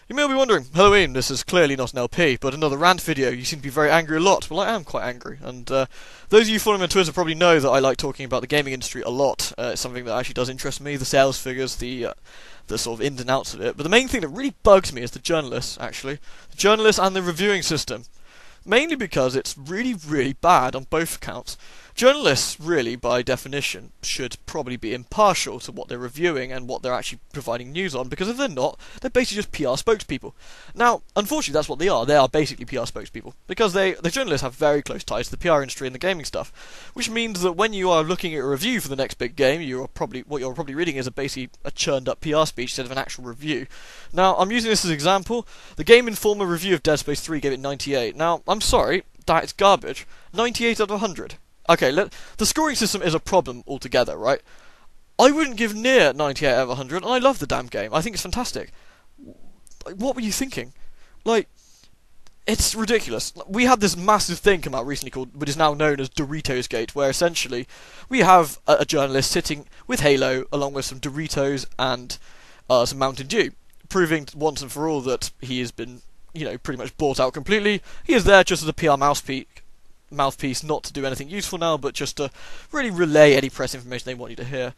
You may be wondering, Helloween, this is clearly not an LP, but another rant video. You seem to be very angry a lot. Well, I am quite angry, and those of you following me on Twitter probably know that I like talking about the gaming industry a lot. It's something that actually does interest me, the sales figures, the sort of ins and outs of it. But the main thing that really bugs me is the journalists, actually. The journalists and the reviewing system. Mainly because it's really, really bad on both accounts. Journalists, really, by definition, should probably be impartial to what they're reviewing and what they're actually providing news on, because if they're not, they're basically just PR spokespeople. Now, unfortunately, that's what they are. They are basically PR spokespeople, because the journalists have very close ties to the PR industry and the gaming stuff, which means that when you are looking at a review for the next big game, what you're probably reading is basically a churned up PR speech instead of an actual review. Now, I'm using this as an example. The Game Informer review of Dead Space 3 gave it 98. Now, I'm sorry, that's garbage. 98 out of 100. Okay, the scoring system is a problem altogether, right? I wouldn't give near 98 out of 100, and I love the damn game. I think it's fantastic. Like, what were you thinking? Like, it's ridiculous. We had this massive thing come out recently called, what is now known as Doritos Gate, where essentially we have a journalist sitting with Halo along with some Doritos and some Mountain Dew, proving once and for all that he has been, pretty much bought out completely. He is there just as a PR mouthpiece, not to do anything useful now, but just to really relay any press information they want you to hear.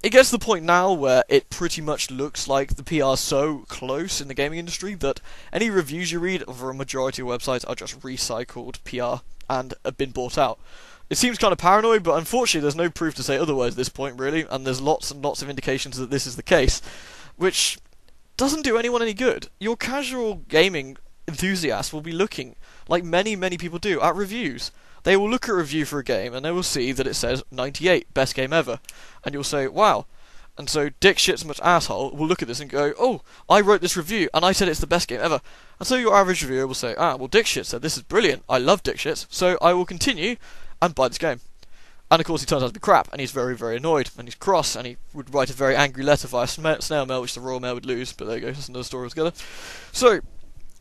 It gets to the point now where it pretty much looks like the PR is so close in the gaming industry that any reviews you read over a majority of websites are just recycled PR and have been bought out. It seems kind of paranoid, but unfortunately there's no proof to say otherwise at this point, really, and there's lots and lots of indications that this is the case, which doesn't do anyone any good. Your casual gaming enthusiast will be looking, like many, many people do, at reviews. They will look at a review for a game and they will see that it says 98, best game ever. And you'll say, wow. And so Dick Shit's asshole will look at this and go, oh, I wrote this review and I said it's the best game ever. And so your average reviewer will say, well, Dick Shit said this is brilliant. I love Dick Shit, so I will continue and buy this game. And of course he turns out to be crap, and he's very, very annoyed, and he's cross, and he would write a very angry letter via snail mail, which the Royal Mail would lose, but there you go, that's another story altogether. So,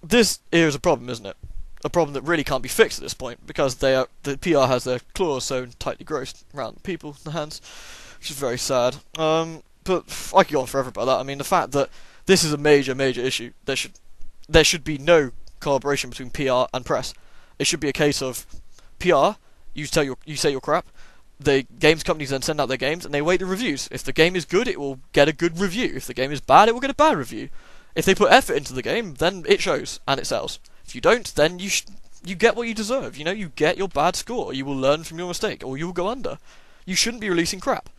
this here is a problem, isn't it? A problem that really can't be fixed at this point, because the PR has their claws so tightly grossed around the people, the hands, which is very sad. But I could go on forever about that. I mean, the fact that this is a major, major issue, there should be no collaboration between PR and press. It should be a case of PR, you say your crap, the games companies then send out their games, and they wait the reviews. If the game is good, it will get a good review. If the game is bad, it will get a bad review. If they put effort into the game, then it shows, and it sells. If you don't, then you get what you deserve. You get your bad score. You will learn from your mistake, or you will go under. You shouldn't be releasing crap.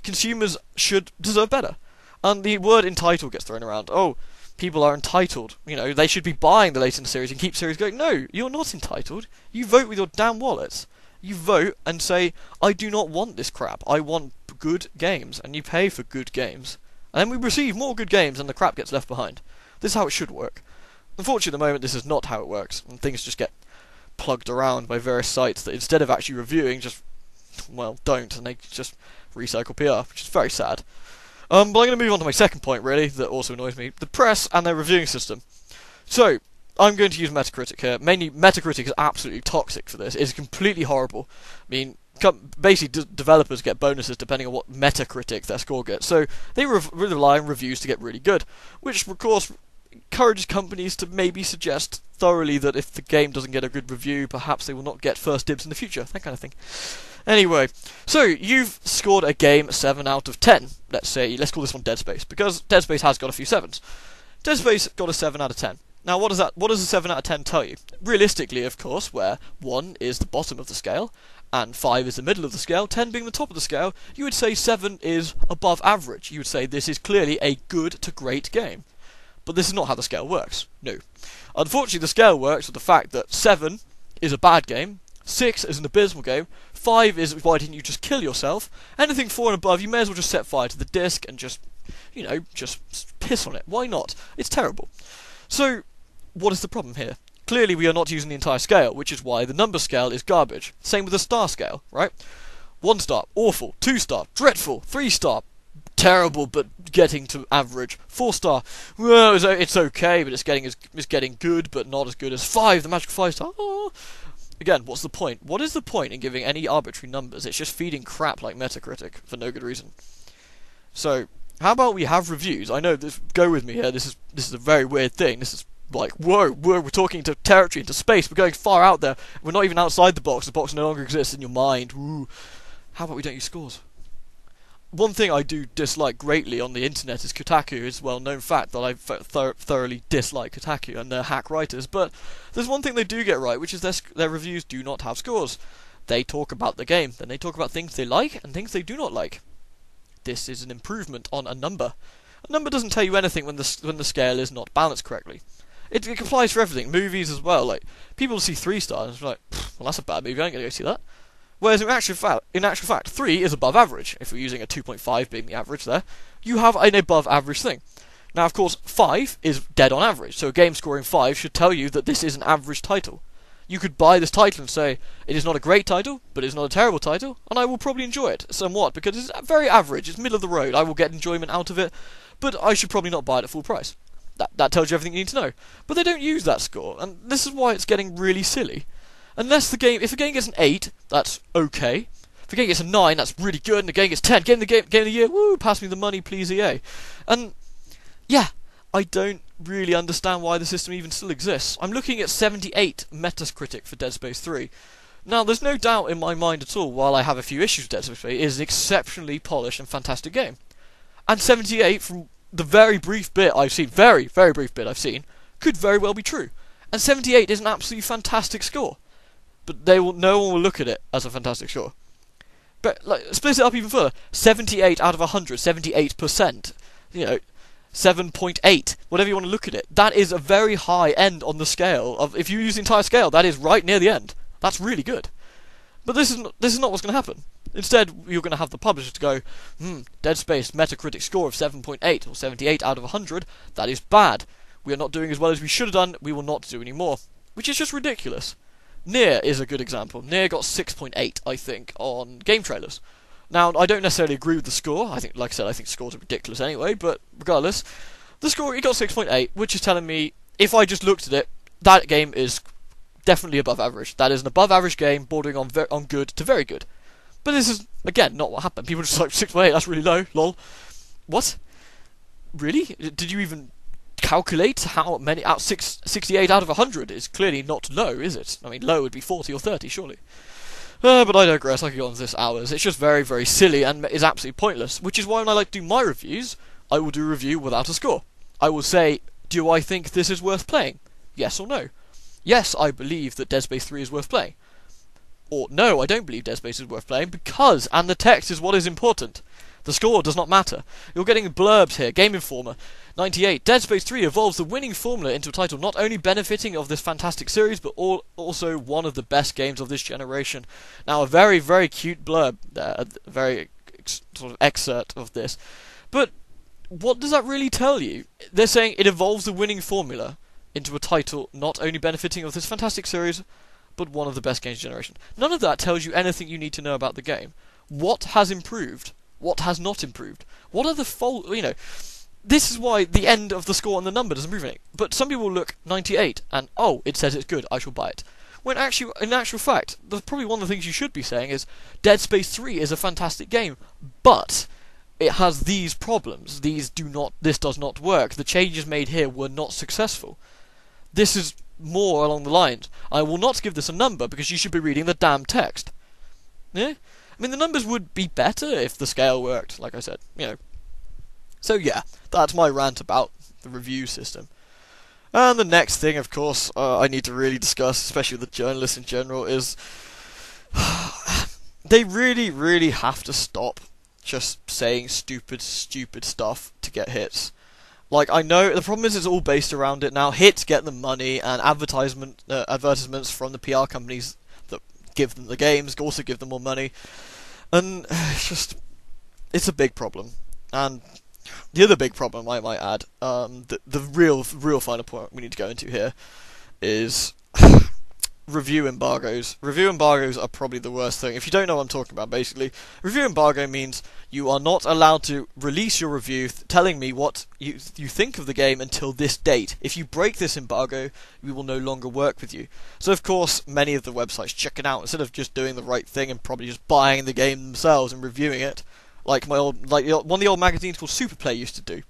Consumers should deserve better. And the word entitled gets thrown around. Oh, people are entitled. They should be buying the latest in the series and keep series going. No, you're not entitled. You vote with your damn wallets. You vote and say, I do not want this crap. I want good games. And you pay for good games. And then we receive more good games and the crap gets left behind. This is how it should work. Unfortunately, at the moment, this is not how it works. And things just get plugged around by various sites that instead of actually reviewing, don't. And they just recycle PR, which is very sad. But I'm going to move on to my second point, really, that also annoys me. The press and their reviewing system. So, I'm going to use Metacritic here. Mainly, Metacritic is absolutely toxic for this. It's completely horrible. I mean, basically, developers get bonuses depending on what Metacritic their score gets. So, they rely on reviews to get really good. Which, of course, encourages companies to maybe suggest thoroughly that if the game doesn't get a good review, perhaps they will not get first dibs in the future. That kind of thing. Anyway, so you've scored a game 7 out of 10. Let's call this one Dead Space, because Dead Space has got a few 7s. Dead Space got a 7 out of 10. Now, what does a 7 out of 10 tell you? Realistically, of course, where 1 is the bottom of the scale, and 5 is the middle of the scale, 10 being the top of the scale, you would say 7 is above average. You would say this is clearly a good to great game. But this is not how the scale works. No. Unfortunately, the scale works with the fact that 7 is a bad game, 6 is an abysmal game, 5 is why didn't you just kill yourself, anything 4 and above, you may as well just set fire to the disc and just piss on it. Why not? It's terrible. So, what is the problem here? Clearly we are not using the entire scale, which is why the number scale is garbage. Same with the star scale, right? 1 star, awful. 2 star, dreadful. 3 star, terrible but getting to average. 4 star, well, it's okay, but it's getting good, but not as good as 5, the magic 5 star. Oh. Again, what's the point? What is the point in giving any arbitrary numbers? It's just feeding crap like Metacritic for no good reason. So, How about we have reviews? I know this. Go with me here. This is a very weird thing. This is like, whoa, we're talking into territory, into space. We're going far out there. We're not even outside the box. The box no longer exists in your mind. Ooh. How about we don't use scores? One thing I do dislike greatly on the internet is Kotaku. It's a well-known fact that I thoroughly dislike Kotaku and their hack writers. But there's one thing they do get right, which is their reviews do not have scores. They talk about the game, then they talk about things they like and things they do not like. This is an improvement on a number. A number doesn't tell you anything when the scale is not balanced correctly. It applies for everything, movies as well. Like, people see 3 stars and it's like, well, that's a bad movie. I ain't gonna go see that. Whereas in actual fact, 3 is above average. If we're using a 2.5 being the average there, you have an above average thing. Now, of course, 5 is dead on average. So a game scoring 5 should tell you that this is an average title. You could buy this title and say, it is not a great title, but it is not a terrible title, and I will probably enjoy it somewhat, because it's very average, it's middle of the road, I will get enjoyment out of it, but I should probably not buy it at full price. That tells you everything you need to know. But they don't use that score, and this is why it's getting really silly. If the game gets an 8, that's okay. If the game gets a 9, that's really good, and the game gets 10, game of the year, woo, pass me the money, please, EA. And, yeah, I don't really understand why the system even still exists. I'm looking at 78 Metacritic for Dead Space 3. Now, there's no doubt in my mind at all, while I have a few issues with Dead Space 3, it is an exceptionally polished and fantastic game. And 78, from the very brief bit I've seen, very, very brief bit I've seen, could very well be true. And 78 is an absolutely fantastic score. But no one will look at it as a fantastic score. But, split it up even further. 78 out of 100, 78%. 7.8, whatever you want to look at it. That is a very high end on the scale of, if you use the entire scale, that is right near the end. That's really good. But this is not what's going to happen. Instead, you're going to have the publisher to go, Dead Space Metacritic score of 7.8 or 78 out of 100, that is bad. We are not doing as well as we should have done, we will not do any more. Which is just ridiculous. Nier is a good example. Nier got 6.8, I think, on game trailers. Now, I don't necessarily agree with the score. I think scores are ridiculous anyway, but regardless, the score, it got 6.8, which is telling me, if I just looked at it, that game is definitely above average. That is an above average game, bordering on good to very good. But this is, again, not what happened. People just like, 6.8, that's really low, lol. What? Really? Did you even calculate how many? 68 out of 100 is clearly not low, is it? I mean, low would be 40 or 30, surely. But I digress, I could go on this hours. It's just very, very silly and is absolutely pointless, which is why when I like to do my reviews, I will do a review without a score. I will say, do I think this is worth playing? Yes or no? Yes, I believe that Dead Space 3 is worth playing. Or, no, I don't believe Dead Space is worth playing, because, and the text is what is important. The score does not matter. You're getting blurbs here. Game Informer, 98. Dead Space 3 evolves the winning formula into a title not only benefiting of this fantastic series, but also one of the best games of this generation. Now, a very, very cute blurb there, a very sort of excerpt of this. But what does that really tell you? They're saying it evolves the winning formula into a title not only benefiting of this fantastic series, but one of the best games of the generation. None of that tells you anything you need to know about the game. What has improved? What has not improved? What are the faults? This is why the end of the score and the number doesn't prove anything. But some people look 98 and, oh, it says it's good, I shall buy it. When actually, in actual fact, probably one of the things you should be saying is, Dead Space 3 is a fantastic game, but it has these problems. This does not work. The changes made here were not successful. This is more along the lines, I will not give this a number because you should be reading the damn text. Yeah? I mean, the numbers would be better if the scale worked, like I said, So yeah, that's my rant about the review system. And the next thing, of course, I need to really discuss, especially with the journalists in general, is they really, really have to stop just saying stupid stuff to get hits. Like, I know, the problem is it's all based around it now. Hits get them money, and advertisements from the PR companies that give them the games also give them more money. And it's a big problem. And the other big problem, I might add, the real final point we need to go into here is review embargoes. Review embargoes are probably the worst thing. If you don't know what I'm talking about, basically, review embargo means you are not allowed to release your review telling me what you think of the game until this date. If you break this embargo, we will no longer work with you. So, of course, many of the websites check it out. Instead of just doing the right thing and probably just buying the game themselves and reviewing it, like one of the old magazines called Superplay used to do.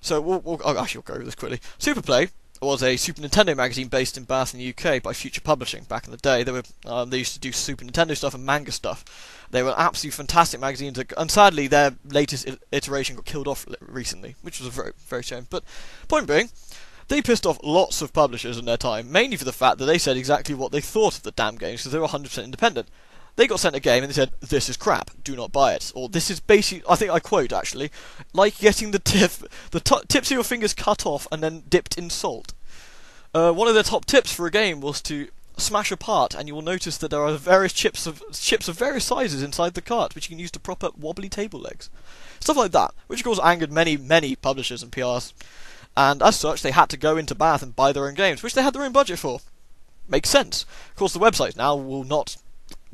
So I'll go over this quickly. Superplay was a Super Nintendo magazine based in Bath in the UK by Future Publishing back in the day. They used to do Super Nintendo stuff and manga stuff. They were absolutely fantastic magazines, and sadly their latest iteration got killed off recently, which was a very, very shame. But point being, they pissed off lots of publishers in their time, mainly for the fact that they said exactly what they thought of the damn games, because they were 100% independent. They got sent a game and they said, "This is crap, do not buy it." Or "This is basically," I think I quote actually, "like getting the tips of your fingers cut off and then dipped in salt." One of their top tips for a game was to smash a part, and you will notice that there are various chips of various sizes inside the cart, which you can use to prop up wobbly table legs. Stuff like that, which of course angered many publishers and PRs. And as such, they had to go into Bath and buy their own games, which they had their own budget for. Makes sense. Of course, the websites now will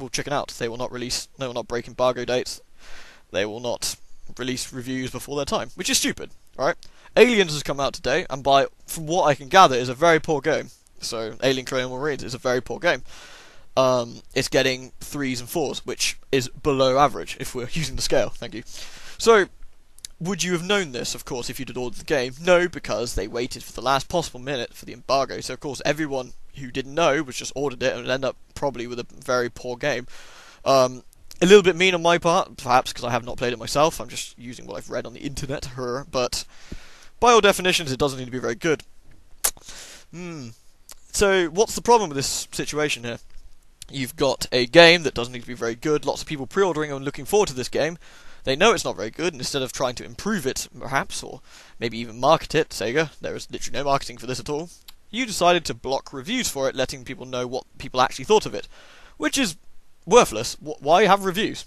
chicken out. They will not break embargo dates. They will not release reviews before their time, which is stupid, right? Aliens has come out today, and from what I can gather, is a very poor game. So, Alien Colonial Marines is a very poor game. It's getting 3s and 4s, which is below average, if we're using the scale, thank you. So, would you have known this, of course, if you'd ordered the game? No, because they waited for the last possible minute for the embargo, so of course everyone who didn't know was just ordered it and would end up probably with a very poor game. A little bit mean on my part, perhaps because I have not played it myself, I'm just using what I've read on the internet, but by all definitions it doesn't need to be very good. So, what's the problem with this situation here? You've got a game that doesn't need to be very good, lots of people pre-ordering and looking forward to this game. They know it's not very good, and instead of trying to improve it, perhaps, or maybe even market it, Sega, there is literally no marketing for this at all, you decided to block reviews for it, letting people know what people actually thought of it. Which is worthless. Why have reviews?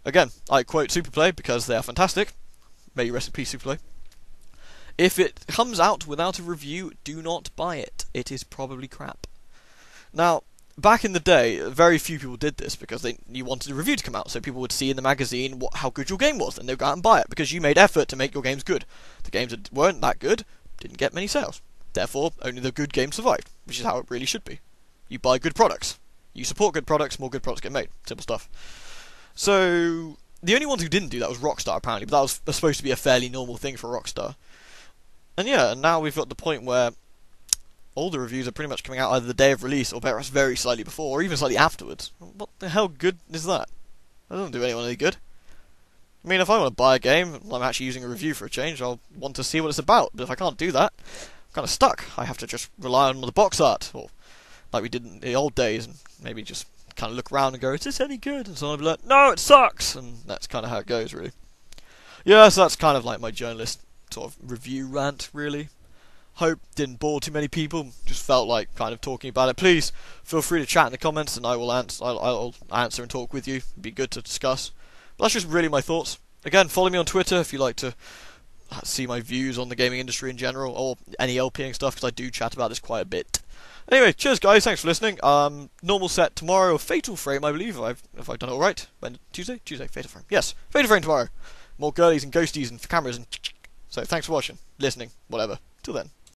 Again, I quote Superplay because they are fantastic. May you rest in peace, Superplay. If it comes out without a review, do not buy it. It is probably crap. Now, back in the day, very few people did this because you wanted a review to come out, so people would see in the magazine how good your game was, and they'd go out and buy it because you made effort to make your games good. The games that weren't that good didn't get many sales. Therefore, only the good games survived, which is how it really should be. You buy good products. You support good products, more good products get made. Simple stuff. So, the only ones who didn't do that was Rockstar, apparently, but that was supposed to be a fairly normal thing for Rockstar. And yeah, and now we've got the point where all the reviews are pretty much coming out either the day of release or perhaps very slightly before, or even slightly afterwards. What the hell good is that? That doesn't do anyone any good. I mean, if I want to buy a game, I'm actually using a review for a change, I'll want to see what it's about. But if I can't do that, I'm kind of stuck. I have to just rely on the box art, or like we did in the old days, and maybe just kind of look around and go, is this any good? And so I'll be like, no, it sucks! And that's kind of how it goes, really. Yeah, so that's kind of like my journalist sort of review rant, really. Hope didn't bore too many people, just felt like kind of talking about it. Please feel free to chat in the comments and I'll answer and talk with you. It'd be good to discuss. But that's just really my thoughts. Again, follow me on Twitter if you like to see my views on the gaming industry in general, or any LPing stuff, because I do chat about this quite a bit. Anyway, cheers guys, thanks for listening. Normal set tomorrow, Fatal Frame I believe, if I've done it alright. When? Tuesday, Fatal Frame. Yes, Fatal Frame tomorrow. More girlies and ghosties and cameras and... So thanks for watching, listening, whatever. Till then.